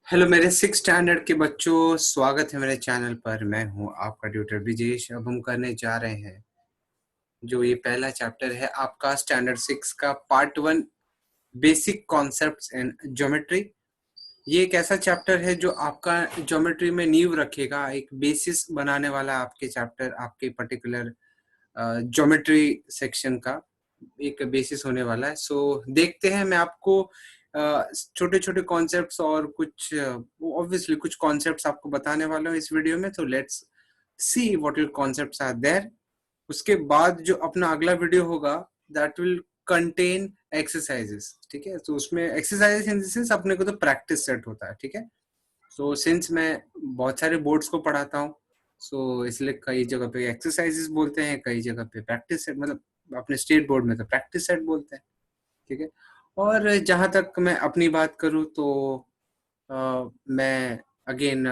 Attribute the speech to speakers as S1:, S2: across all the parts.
S1: Hello मेरे six standard के बच्चों, स्वागत है मेरे चैनल पर। मैं हूं आपका ट्यूटर ब्रिजेश। अब हम करने जा रहे हैं जो ये पहला चैप्टर है आपका स्टैंडर्ड सिक्स का part one, basic concepts in geometry. ये एक ऐसा चैप्टर है जो आपका ज्योमेट्री में नींव रखेगा, एक बेसिस बनाने वाला आपके चैप्टर, आपके पर्टिकुलर ज्योमेट्री सेक्शन का एक बेसिस होने वाला है। सो देखते हैं, मैं आपको छोटे छोटे कॉन्सेप्ट्स और कुछ ऑब्वियसली कुछ कॉन्सेप्ट्स आपको बताने वाला हूँ इस वीडियो में। तो let's see what your concepts are there. उसके बाद जो अपना अगला वीडियो होगा दैट विल कंटेन एक्सरसाइजेस। ठीक है, तो उसमें एक्सरसाइजेस इन द सेंस अपने को तो प्रैक्टिस सेट होता है। ठीक है, सो सिंस मैं बहुत सारे बोर्ड्स को पढ़ाता हूँ, सो इसलिए कई जगह पे एक्सरसाइजेस बोलते हैं, कई जगह पे प्रैक्टिस सेट, मतलब अपने स्टेट बोर्ड में तो प्रैक्टिस सेट बोलते हैं। ठीक है, और जहां तक मैं अपनी बात करूं तो मैं अगेन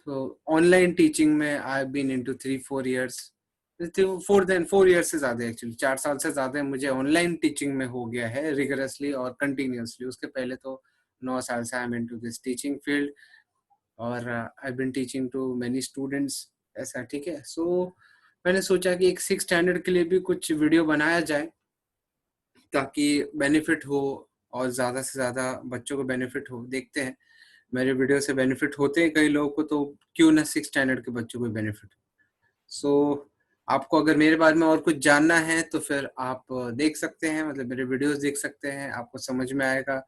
S1: तो ऑनलाइन टीचिंग में आई बीन इनटू 3-4 इयर्स, 4 से ज्यादा, एक्चुअली 4 साल से ज्यादा मुझे ऑनलाइन टीचिंग में हो गया है रिगरसली और कंटिन्यूसली। उसके पहले तो 9 साल से I am into this teaching field और I been teaching to many students ऐसा। ठीक है, सो मैंने सोचा कि एक सिक्स स्टैंडर्ड के लिए भी कुछ वीडियो बनाया जाए ताकि बेनिफिट हो और ज़्यादा से ज़्यादा बच्चों को बेनिफिट हो। देखते हैं, मेरे वीडियो से बेनिफिट होते हैं कई लोगों को, तो क्यों ना सिक्स स्टैंडर्ड के बच्चों को बेनिफिट हो। सो आपको अगर मेरे बारे में और कुछ जानना है तो फिर आप देख सकते हैं, मतलब मेरे वीडियोस देख सकते हैं, आपको समझ में आएगा।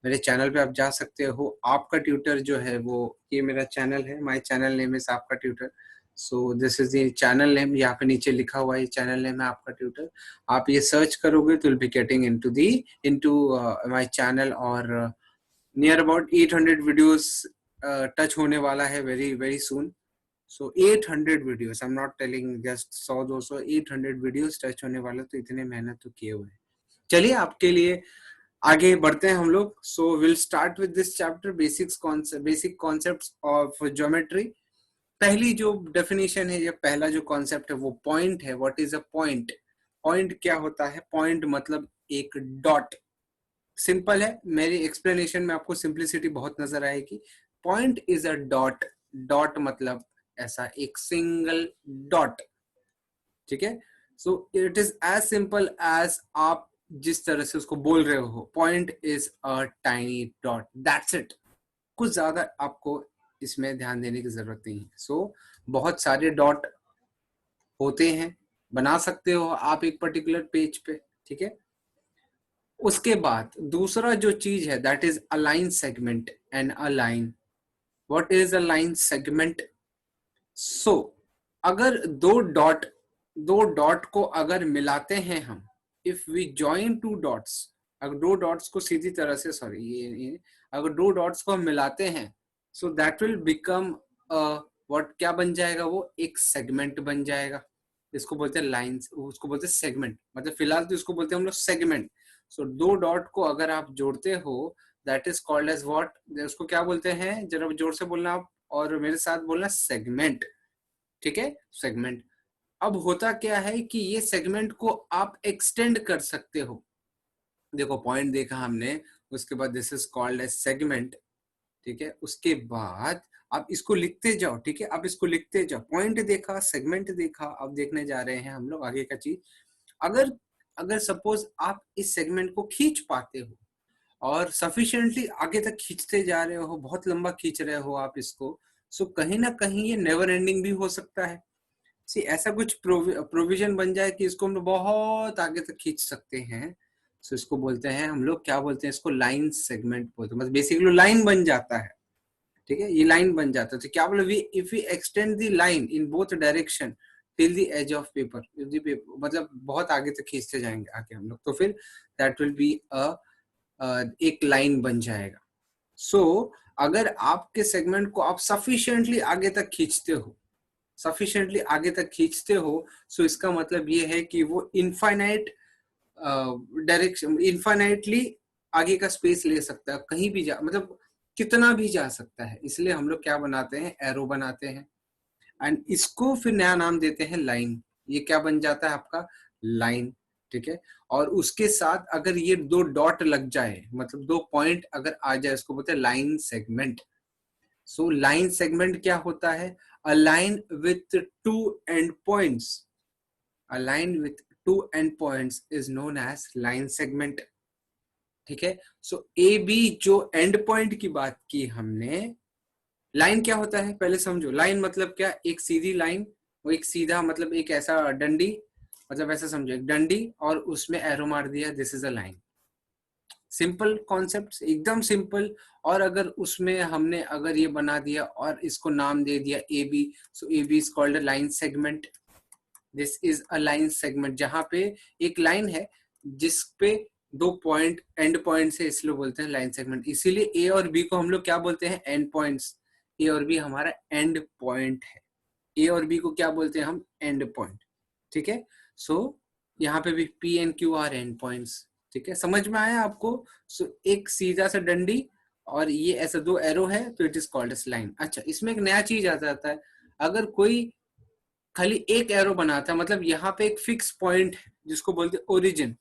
S1: मेरे चैनल पे आप जा सकते हो। आपका ट्यूटर जो है वो, ये मेरा चैनल है, माय चैनल नेम इज आपका tutor. So this is the channel name, यहाँ पे नीचे लिखा हुआ है चैनल नेम है आपका ट्यूटर। आप ये सर्च करोगे तो will be getting into my channel. और नियर अबाउट 800 वीडियोस टच होने वाला है very very soon. So 800 videos, I am not telling just 100-200, 800 videos touch होने वाले, तो इतने मेहनत तो किए हुए हैं। चलिए आपके लिए आगे बढ़ते हैं हम लोग। So will start with this chapter, basic concepts of geometry. पहली जो डेफिनेशन है, या पहला जो कॉन्सेप्ट है वो पॉइंट है। What is a point? Point क्या होता है? पॉइंट मतलब एक डॉट। सिंपल है, मेरी एक्सप्लेनेशन में आपको सिंप्लिसिटी बहुत नजर आएगी। Point is a dot. Dot मतलब ऐसा एक सिंगल डॉट। ठीक है, so it is as simple as आप जिस तरह से उसको बोल रहे हो, point is a tiny dot, that's it. कुछ ज्यादा आपको इसमें ध्यान देने की जरूरत नहीं है। सो बहुत सारे डॉट होते हैं, बना सकते हो आप एक पर्टिकुलर पेज पे। ठीक है, उसके बाद दूसरा जो चीज है that is a line segment and a line. What is a line segment? So अगर दो डॉट को अगर मिलाते हैं हम, if we join two dots, अगर दो डॉट्स को सीधी तरह से, सॉरी ये अगर दो डॉट्स को हम मिलाते हैं, so that will become what, क्या बन जाएगा? वो एक सेगमेंट बन जाएगा। इसको बोलते हैं लाइंस, उसको बोलते हैं सेगमेंट, मतलब फिलहाल तो इसको बोलते हैं हम लोग सेगमेंट। सो दो डॉट को अगर आप जोड़ते हो, that is called as what, उसको क्या बोलते हैं? जरा जोर से बोलना आप और मेरे साथ बोलना, सेगमेंट। ठीक है, सेगमेंट। अब होता क्या है कि ये सेगमेंट को आप एक्सटेंड कर सकते हो। देखो, पॉइंट देखा हमने, उसके बाद this is called as segment. ठीक है, उसके बाद आप इसको लिखते जाओ। ठीक है, आप इसको लिखते जाओ। पॉइंट देखा, सेगमेंट देखा, अब देखने जा रहे हैं हम लोग आगे का चीज। अगर अगर सपोज आप इस सेगमेंट को खींच पाते हो और सफिशिएंटली आगे तक खींचते जा रहे हो, बहुत लंबा खींच रहे हो आप इसको, सो कहीं ना कहीं ये नेवर एंडिंग भी हो सकता है। सी ऐसा कुछ प्रोविजन बन जाए कि इसको हम लोग बहुत आगे तक खींच सकते हैं। सो इसको बोलते हैं हम लोग, क्या बोलते हैं इसको? लाइन सेगमेंट बोलते हैं। मतलब बेसिकली लाइन बन जाता है। ठीक है, ये लाइन बन जाता है। तो क्या बोले, we if we extend the line in both direction till the edge of paper, मतलब बहुत आगे तक खींचते जाएंगे आगे हम लोग, तो फिर दैट विल बी एक लाइन बन जाएगा। सो अगर आपके सेगमेंट को आप सफिशिएंटली आगे तक खींचते हो, सफिशिएंटली आगे तक खींचते हो, सो इसका मतलब ये है कि वो इनफाइनाइट डायरेक्शन, इनफाइनाइटली आगे का स्पेस ले सकता है, कहीं भी जा, मतलब कितना भी जा सकता है। इसलिए हम लोग क्या बनाते हैं? एरो बनाते हैं, एंड इसको फिर नया नाम देते हैं लाइन। ये क्या बन जाता है आपका? लाइन। ठीक है, और उसके साथ अगर ये दो डॉट लग जाए, मतलब दो पॉइंट अगर आ जाए, इसको बोलते हैं line segment. So line segment क्या होता है? A line with two end points, a line with two end points is known as line segment. ठीक है, सो ए बी जो एंड पॉइंट की बात की हमने, लाइन क्या होता है पहले समझो। लाइन मतलब क्या? एक सीधी लाइन, वो एक सीधा मतलब एक ऐसा डंडी, मतलब ऐसा समझो एक डंडी और उसमें एरो मार दिया, this is a line. Simple concept, एकदम सिंपल। और अगर उसमें हमने अगर ये बना दिया और इसको नाम दे दिया A B, so A B is called a line segment. This is a line segment, जहां पे एक लाइन है जिस पे दो पॉइंट एंड पॉइंट है, इसलिए बोलते हैं लाइन सेगमेंट। इसीलिए ए और बी को हम लोग क्या बोलते हैं? And points. ए और बी हमारा एंड पॉइंट है। ए और बी को क्या बोलते हैं हम? And point. ठीक है, सो यहाँ पे भी P and Q R and points. ठीक है, समझ में आया आपको? सो एक सीधा सा डंडी और ये ऐसा दो एरो है, तो it is called S line. अच्छा, इसमें एक नया चीज आ जाता है। अगर कोई खाली एक एरो बनाता है, मतलब यहाँ पे एक फिक्स पॉइंट है जिसको बोलते हैं ओरिजिन,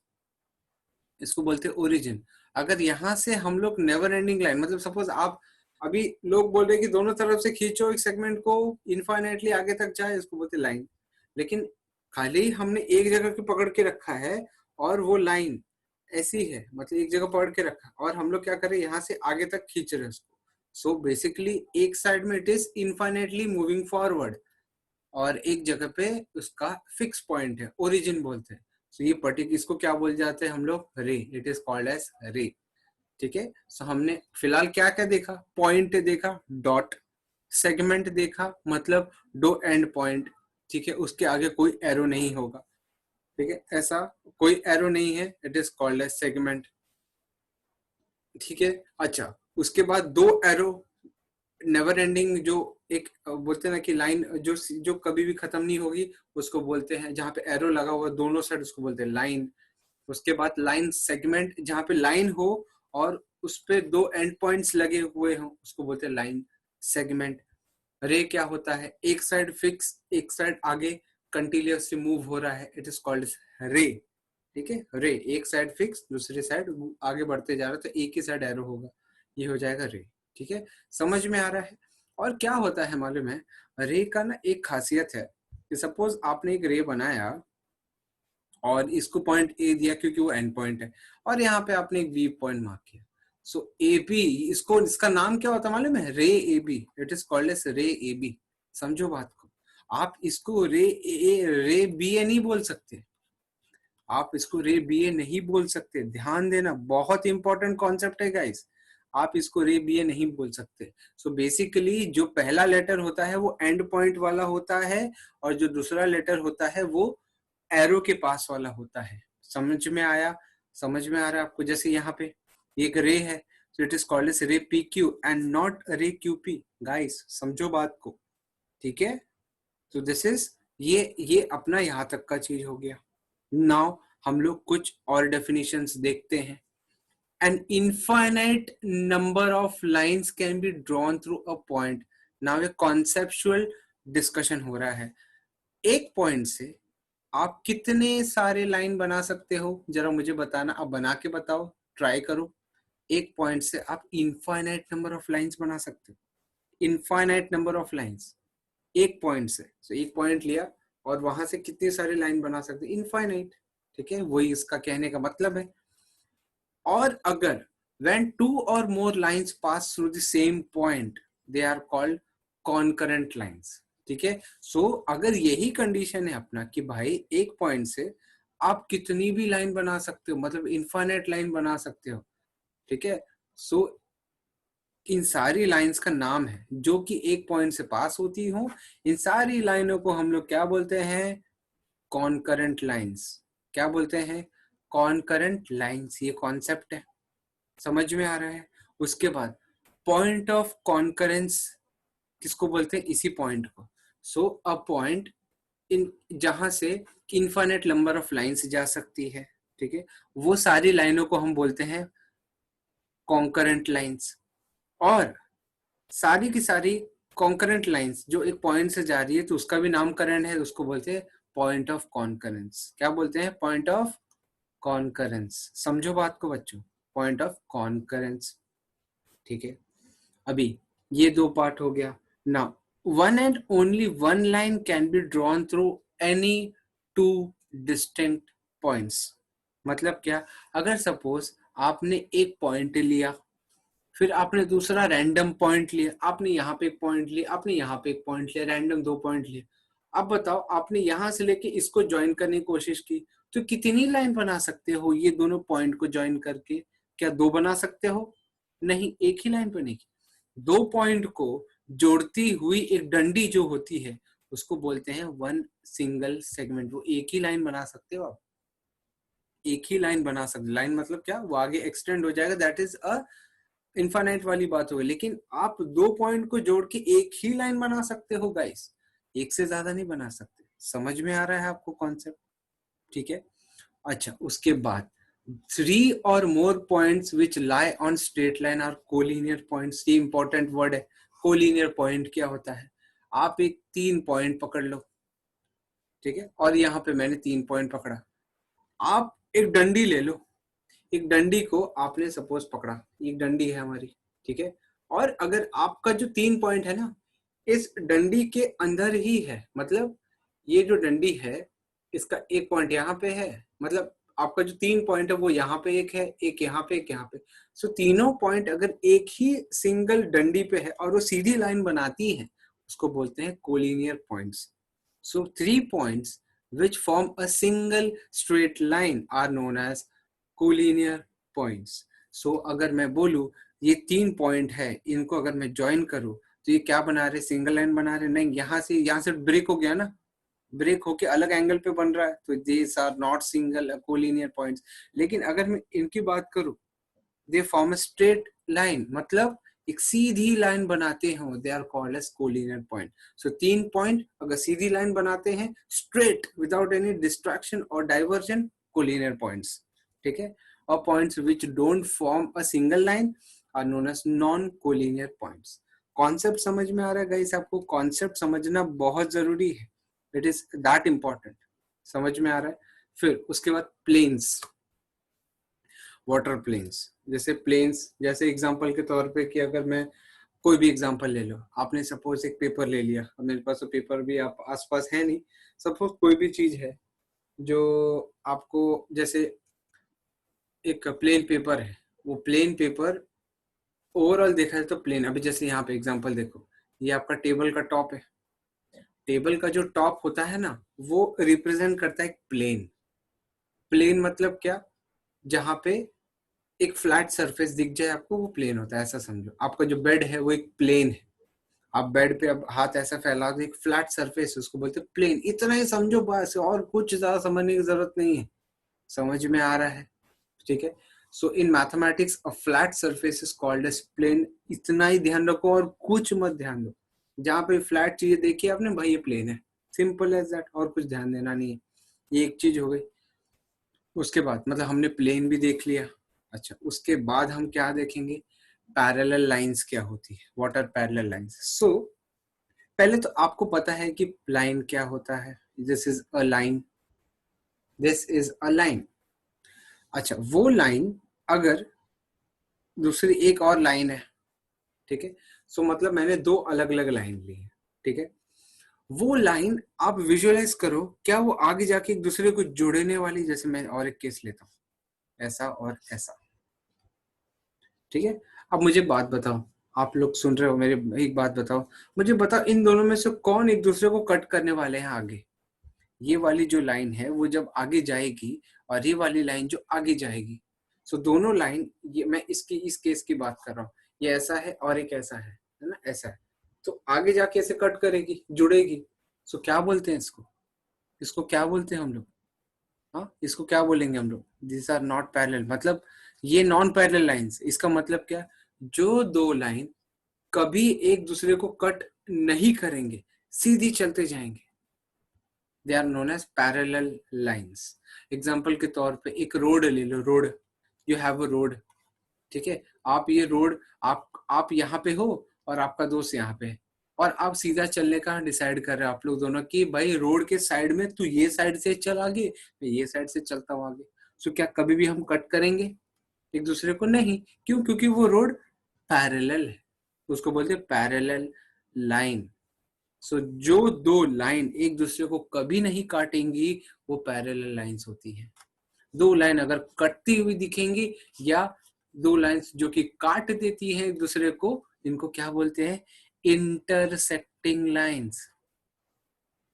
S1: इसको बोलते हैं ओरिजिन। अगर यहाँ से हम लोग नेवर एंडिंग लाइन, मतलब सपोज आप अभी लोग बोल रहे हैं कि दोनों तरफ से खींचो एक सेगमेंट को इनफाइनाइटली आगे तक जाए, इसको बोलते हैं लाइन। लेकिन खाली हमने एक जगह की पकड़ के रखा है और वो लाइन ऐसी है, मतलब एक जगह पकड़ के रखा और हम लोग क्या करें, यहाँ से आगे तक खींच रहे हैं उसको। सो बेसिकली एक साइड में it is infinitely moving forward और एक जगह पे उसका फिक्स पॉइंट है, ओरिजिन बोलते हैं। तो ये पर्टिकुलर इसको क्या बोल जाते हैं हम लोग? रे, इट इज कॉल्ड एज रे। ठीक है, सो हमने फिलहाल क्या क्या देखा? पॉइंट देखा, डॉट, सेगमेंट देखा मतलब दो एंड पॉइंट। ठीक है, उसके आगे कोई एरो नहीं होगा। ठीक है, ऐसा कोई एरो नहीं है, it is called as segment. ठीक है, अच्छा, उसके बाद दो एरो, नेवर एंडिंग, जो एक बोलते हैं ना कि लाइन जो जो कभी भी खत्म नहीं होगी, उसको बोलते हैं, जहाँ पे एरो लगा हुआ दोनों साइड, उसको बोलते हैं लाइन। उसके बाद लाइन सेगमेंट, जहाँ पे लाइन हो और उस पे दो एंड पॉइंट्स लगे हुए हो, उसको बोलते हैं लाइन सेगमेंट। रे क्या होता है? एक साइड फिक्स, एक साइड आगे कंटिन्यूअसली मूव हो रहा है, इट इज कॉल्ड रे। ठीक है, रे, एक साइड फिक्स, दूसरी साइड आगे बढ़ते जा रहा है, तो एक ही साइड एरो होगा, ये हो जाएगा रे। ठीक है, समझ में आ रहा है? और क्या होता है मालूम है? रे का ना एक खासियत है कि सपोज आपने एक रे बनाया और इसको पॉइंट ए दिया क्योंकि वो एंड पॉइंट है, और यहाँ पे आपने एक बी पॉइंट मार्क किया। सो ए बी, इसको इसका नाम क्या होता है मालूम है? Ray A B, it is called as ray A B. समझो बात को, आप इसको रे बी ए नहीं बोल सकते, आप इसको रे बी ए नहीं बोल सकते। ध्यान देना, बहुत इंपॉर्टेंट कॉन्सेप्ट है गाइस। आप इसको रे बी ए नहीं बोल सकते। सो बेसिकली जो पहला लेटर होता है वो एंड पॉइंट वाला होता है, और जो दूसरा लेटर होता है वो एरो के पास वाला होता है। समझ में आया? समझ में आ रहा है आपको? जैसे यहाँ पे एक रे है, so it is called as रे पी क्यू एंड नॉट रे क्यू पी। गाइस समझो बात को, ठीक है? तो दिस इज, ये अपना यहाँ तक का चीज हो गया। नाउ हम लोग कुछ और डेफिनेशंस देखते हैं। An infinite number of lines can be drawn through a point. Now ये conceptual discussion हो रहा है। एक पॉइंट से आप कितने सारे लाइन बना सकते हो, जरा मुझे बताना। आप बना के बताओ, ट्राई करो। एक पॉइंट से आप इनफाइनाइट नंबर ऑफ लाइंस बना सकते हो, इनफाइनाइट नंबर ऑफ लाइंस एक पॉइंट से। तो एक पॉइंट लिया और वहां से कितनी सारी लाइन बना सकते हो? इनफाइनाइट। ठीक है, वही इसका कहने का मतलब है। और अगर when two or more lines pass through the same point, they are called concurrent lines। ठीक है, सो अगर यही कंडीशन है अपना कि भाई एक पॉइंट से आप कितनी भी लाइन बना सकते हो, मतलब इनफाइनाइट लाइन बना सकते हो। ठीक है, सो इन सारी लाइंस का नाम है जो कि एक पॉइंट से पास होती हो, इन सारी लाइनों को हम लोग क्या बोलते हैं? Concurrent lines. क्या बोलते हैं? Concurrent lines. ये कॉन्सेप्ट है, समझ में आ रहा है? उसके बाद पॉइंट ऑफ कॉन्करेंस किसको बोलते हैं? इसी पॉइंट को। सो अ पॉइंट इन जहां से इनफाइनेट नंबर ऑफ लाइंस जा सकती है, ठीक है, वो सारी लाइनों को हम बोलते हैं कॉन्करेंट लाइंस। और सारी की सारी कॉन्करेंट लाइंस जो एक पॉइंट से जा रही है, तो उसका भी नामकरण है, उसको बोलते हैं पॉइंट ऑफ कॉन्करेंस। क्या बोलते हैं? Point of concurrence. समझो बात को बच्चों, पॉइंट ऑफ कॉन्करेंस। ठीक है, अभी ये दो पार्ट हो गया. Now one and only one line can be drawn through any two distinct points. मतलब क्या, अगर सपोज आपने एक पॉइंट लिया, फिर आपने दूसरा रैंडम पॉइंट लिया, आपने यहाँ पे एक पॉइंट लिया, आपने यहाँ पे एक पॉइंट लिया, रैंडम दो पॉइंट लिए. अब बताओ, आपने यहां से लेके इसको ज्वाइन करने की कोशिश की, तो कितनी लाइन बना सकते हो ये दोनों पॉइंट को ज्वाइन करके? क्या दो बना सकते हो? नहीं, एक ही लाइन बनेगी. दो पॉइंट को जोड़ती हुई एक डंडी जो होती है उसको बोलते हैं वन सिंगल सेगमेंट. वो एक ही लाइन बना सकते हो आप, एक ही लाइन बना सकते. लाइन मतलब क्या, वो आगे एक्सटेंड हो जाएगा, दैट इज अ इनफाइनाइट वाली बात होगी. लेकिन आप दो पॉइंट को जोड़ के एक ही लाइन बना सकते हो गाइस, एक से ज्यादा नहीं बना सकते. समझ में आ रहा है आपको कॉन्सेप्ट? ठीक है. अच्छा, उसके बाद थ्री और more points which lie on straight line are collinear points. ये इंपॉर्टेंट वर्ड है. कोलिनियर पॉइंट क्या होता है? आप एक तीन पॉइंट पकड़ लो, ठीक है, और यहाँ पे मैंने तीन पॉइंट पकड़ा. आप एक डंडी ले लो, एक डंडी को आपने सपोज पकड़ा, एक डंडी है हमारी, ठीक है, और अगर आपका जो तीन पॉइंट है ना, इस डंडी के अंदर ही है, मतलब ये जो डंडी है इसका एक पॉइंट यहाँ पे है, मतलब आपका जो तीन पॉइंट है वो यहाँ पे एक है, एक यहाँ पे, एक यहाँ पे. सो तीनों पॉइंट अगर एक ही सिंगल डंडी पे है और वो सीधी लाइन बनाती है, उसको बोलते हैं collinear points. So three points which form a single straight line are known as collinear points. So अगर मैं बोलूं ये तीन पॉइंट है, इनको अगर मैं ज्वाइन करूं तो ये क्या बना रहे? सिंगल लाइन बना रहे? नहीं, यहाँ से ब्रेक हो गया ना, ब्रेक होके अलग एंगल पे बन रहा है, तो these are not single collinear points. लेकिन अगर मैं इनकी बात करूं, they form a straight line, मतलब एक सीधी लाइन बनाते हो, they are called as collinear point. So तीन पॉइंट अगर सीधी लाइन बनाते हैं स्ट्रेट विदाउट एनी डिस्ट्रैक्शन और डाइवर्जन, कोलिनियर पॉइंट्स. ठीक है. और points which don't form a single line are known as non collinear points. Concept समझ में आ रहा है गाइस आपको? कॉन्सेप्ट समझना बहुत जरूरी है, इट इज दैट इंपॉर्टेंट. समझ में आ रहा है? फिर उसके बाद प्लेन्स, वाटर प्लेन्स. जैसे प्लेन्स, जैसे एग्जांपल के तौर पे कि अगर मैं कोई भी एग्जांपल ले लो, आपने सपोज एक पेपर ले लिया, अब मेरे पास तो पेपर भी आप आसपास है नहीं, सपोज कोई भी चीज है जो आपको, जैसे एक प्लेन पेपर है, वो प्लेन पेपर ओवरऑल देखा जाए तो प्लेन. अभी जैसे यहाँ पे एग्जांपल देखो, ये आपका टेबल का टॉप है. टेबल का जो टॉप होता है ना, वो रिप्रेजेंट करता है एक प्लेन. प्लेन मतलब क्या? जहाँ पे एक फ्लैट सरफेस दिख जाए आपको, वो प्लेन होता है. ऐसा समझो, आपका जो बेड है वो एक प्लेन है. आप बेड पे अब हाथ ऐसा फैला दो, एक फ्लैट सरफेस, उसको बोलते हैं प्लेन. इतना ही समझो बस, और कुछ ज्यादा समझने की जरूरत नहीं है. समझ में आ रहा है? ठीक है. So in mathematics a flat surface is called as plane. इतना ही ध्यान रखो और कुछ मत ध्यान दो. जहां पे फ्लैट चीजें देखी आपने, भाई ये प्लेन है, सिंपल एज दैट, और कुछ ध्यान देना नहीं है. ये एक चीज हो गई. उसके बाद मतलब हमने प्लेन भी देख लिया. अच्छा, उसके बाद हम क्या देखेंगे? पैरेलल लाइंस क्या होती है, व्हाट आर पैरेलल लाइंस. सो पहले तो आपको पता है कि लाइन क्या होता है. This is a line, this is a line. अच्छा, वो लाइन अगर दूसरी एक और लाइन है, ठीक है, सो मतलब मैंने दो अलग अलग लाइन ली है, ठीक है, वो लाइन आप विजुअलाइज करो, क्या वो आगे जाके एक दूसरे को जोड़ने वाली? जैसे मैं और एक केस लेता हूँ, ऐसा और ऐसा, ठीक है. अब मुझे बात बताओ, आप लोग सुन रहे हो मेरे, एक बात बताओ, मुझे बताओ इन दोनों में से कौन एक दूसरे को कट करने वाले हैं आगे? ये वाली जो लाइन है वो जब आगे जाएगी, और ये वाली लाइन जो आगे जाएगी, सो दोनों लाइन, ये मैं इसकी इस केस की बात कर रहा हूँ, ये ऐसा है और एक ऐसा है ना, ऐसा है, तो आगे जाके ऐसे कट करेगी, जुड़ेगी. सो क्या बोलते हैं इसको? इसको क्या बोलते हैं हम लोग? हाँ, इसको क्या बोलेंगे हम लोग? This are not parallel. मतलब ये नॉन पैरेलल लाइंस. इसका मतलब क्या? जो दो लाइन कभी एक दूसरे को कट नहीं करेंगे, सीधी चलते जाएंगे, they are known as parallel lines. Example के तौर पे एक रोड ले लो, road, you have a road, ठीक है, आप ये रोड, आप यहाँ पे हो और आपका दोस्त यहाँ पे है, और आप सीधा चलने का डिसाइड कर रहे हो आप लोग दोनों कि भाई रोड के साइड में तू ये साइड से चल आगे, मैं ये साइड से चलता हूँ आगे. सो क्या कभी भी हम कट करेंगे एक दूसरे को? नहीं. क्यों? क्योंकि वो रोड पैरेलल है. उसको बोलते हैं पैरेलल लाइन। सो जो दो लाइन एक दूसरे को कभी नहीं काटेंगी वो पैरेलल लाइंस होती है। दो लाइन अगर कटती हुई दिखेंगी या दो लाइंस जो कि काट देती हैं एक दूसरे को, इनको क्या बोलते हैं? Intersecting lines.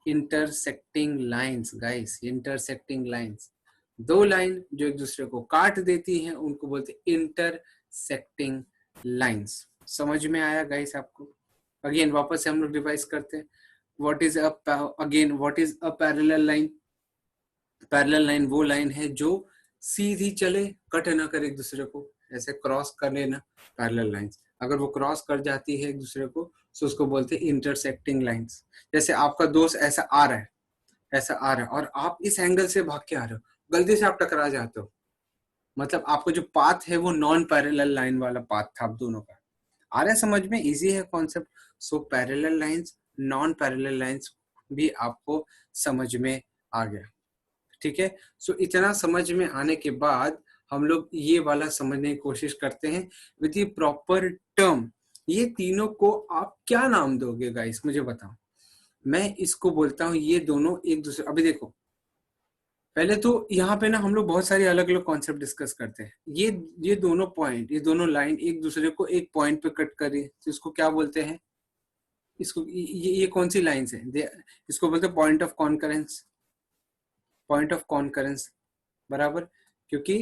S1: Intersecting lines guys, intersecting lines. दो लाइन जो एक दूसरे को काट देती हैं उनको बोलते हैं इंटरसेक्टिंग लाइंस। समझ में आया गाइस आपको? अगेन वापस से हम लोग रिवाइज करते हैं। What is a parallel line? Parallel line वो लाइन है जो सीधी चले, कट ना करे एक दूसरे को, ऐसे क्रॉस कर लेना पैरेलल लाइंस। अगर वो क्रॉस कर जाती है एक दूसरे को तो उसको बोलते हैं इंटरसेक्टिंग लाइंस। जैसे आपका दोस्त ऐसा आ रहा है, ऐसा आ रहा है और आप इस एंगल से भाग के आ रहे हो, गलती से आप टकरा जाते हो, मतलब आपका जो पाथ है वो नॉन पैरेलल लाइन वाला पाथ था आप दोनों का। आ रहा है समझ में? इजी है concept. So parallel lines, non parallel lines भी आपको समझ में आ गया, ठीक है। सो इतना समझ में आने के बाद हम लोग ये वाला समझने की कोशिश करते हैं विद द प्रॉपर टर्म। ये तीनों को आप क्या नाम दोगे गाइस, मुझे बताओ। मैं इसको बोलता हूँ ये दोनों एक दूसरे, अभी देखो पहले तो यहाँ पे ना हम लोग बहुत सारे अलग अलग कॉन्सेप्ट डिस्कस करते हैं। ये दोनों पॉइंट, ये दोनों लाइन एक दूसरे को एक पॉइंट पे कट करी तो इसको क्या बोलते हैं? इसको ये कौन सी लाइंस है? इसको बोलते हैं point of concurrence. Point of concurrence बराबर, क्योंकि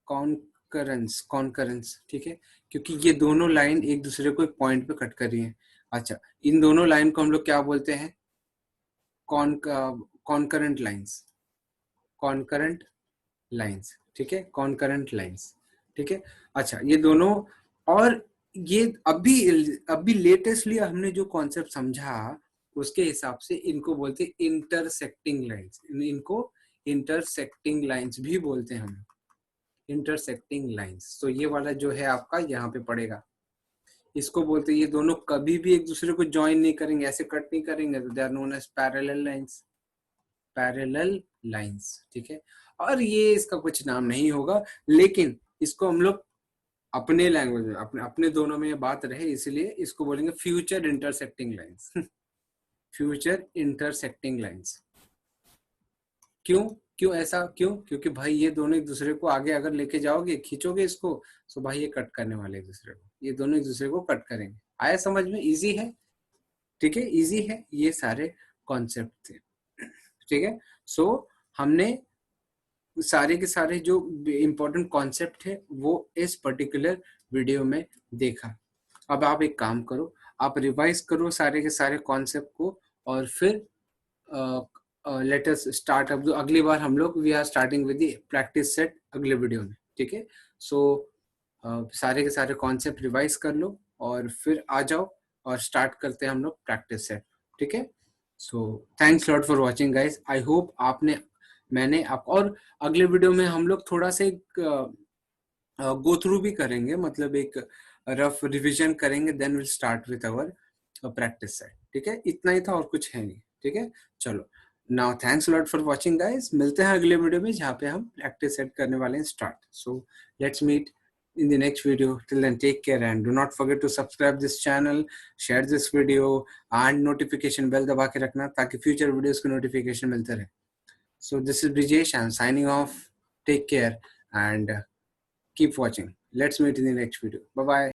S1: कॉन्करेंस, कॉन्करेंस, ठीक है, क्योंकि ये दोनों लाइन एक दूसरे को एक पॉइंट पे कट कर रही है। अच्छा, इन दोनों लाइन को हम लोग क्या बोलते हैं? Concurrent lines. कॉन्करेंट लाइंस, ठीक है, कॉन्करेंट लाइंस, ठीक है। अच्छा, ये दोनों, और ये अभी लेटेस्टली हमने जो कॉन्सेप्ट समझा उसके हिसाब से इनको बोलते हैं इंटरसेक्टिंग लाइंस। इनको इंटरसेक्टिंग लाइंस भी बोलते हैं हम, इंटरसेक्टिंग लाइंस। तो ये वाला जो है आपका यहाँ पे पड़ेगा, इसको बोलते हैं, ये दोनों कभी भी एक दूसरे को ज्वाइन नहीं करेंगे, ऐसे कट नहीं करेंगे, तो they are known as parallel lines. Parallel lines, ठीक है। और ये इसका कुछ नाम नहीं होगा, लेकिन इसको हम लोग अपने लैंग्वेज में, अपने अपने दोनों में ये बात रहे इसलिए इसको बोलेंगे future intersecting lines. Future intersecting lines. क्यों? क्यों ऐसा क्यों? क्योंकि भाई ये दोनों एक दूसरे को आगे अगर लेके जाओगे, खींचोगे इसको, तो भाई ये कट करने वाले एक दूसरे को, ये दोनों एक दूसरे को कट करेंगे। आया समझ में? इजी है, ठीक है, इजी है, ये सारे कॉन्सेप्ट थे, ठीक है। सो हमने सारे के सारे जो इम्पोर्टेंट कॉन्सेप्ट है वो इस पर्टिकुलर वीडियो में देखा। अब आप एक काम करो, आप रिवाइज करो सारे के सारे कॉन्सेप्ट को, और फिर लेट अस स्टार्ट। अब अगली बार हम लोग we are starting with the practice set अगले वीडियो में, ठीक है। सो सारे के सारे कॉन्सेप्ट रिवाइज कर लो और फिर आ जाओ और स्टार्ट करते हैं हम लोग प्रैक्टिस सेट, ठीक है। So thanks lot for watching guys. I hope आपने, मैंने आप, और अगले वीडियो में हम लोग थोड़ा सा गो थ्रू भी करेंगे, मतलब एक रफ रिवीजन करेंगे, then will start with our practice set, ठीक है। इतना ही था और कुछ है नहीं, ठीक है। चलो, now thanks lot for watching guys. मिलते हैं अगले वीडियो में जहाँ पे हम प्रैक्टिस सेट करने वाले हैं start. So let's meet in the next video. Till then, take care and do not forget to subscribe this channel, share this video and notification bell दबा के रखना ताकि future videos की notification मिलते रहे। So this is Brijesh. I'm signing off. Take care and keep watching. Let's meet in the next video. Bye bye.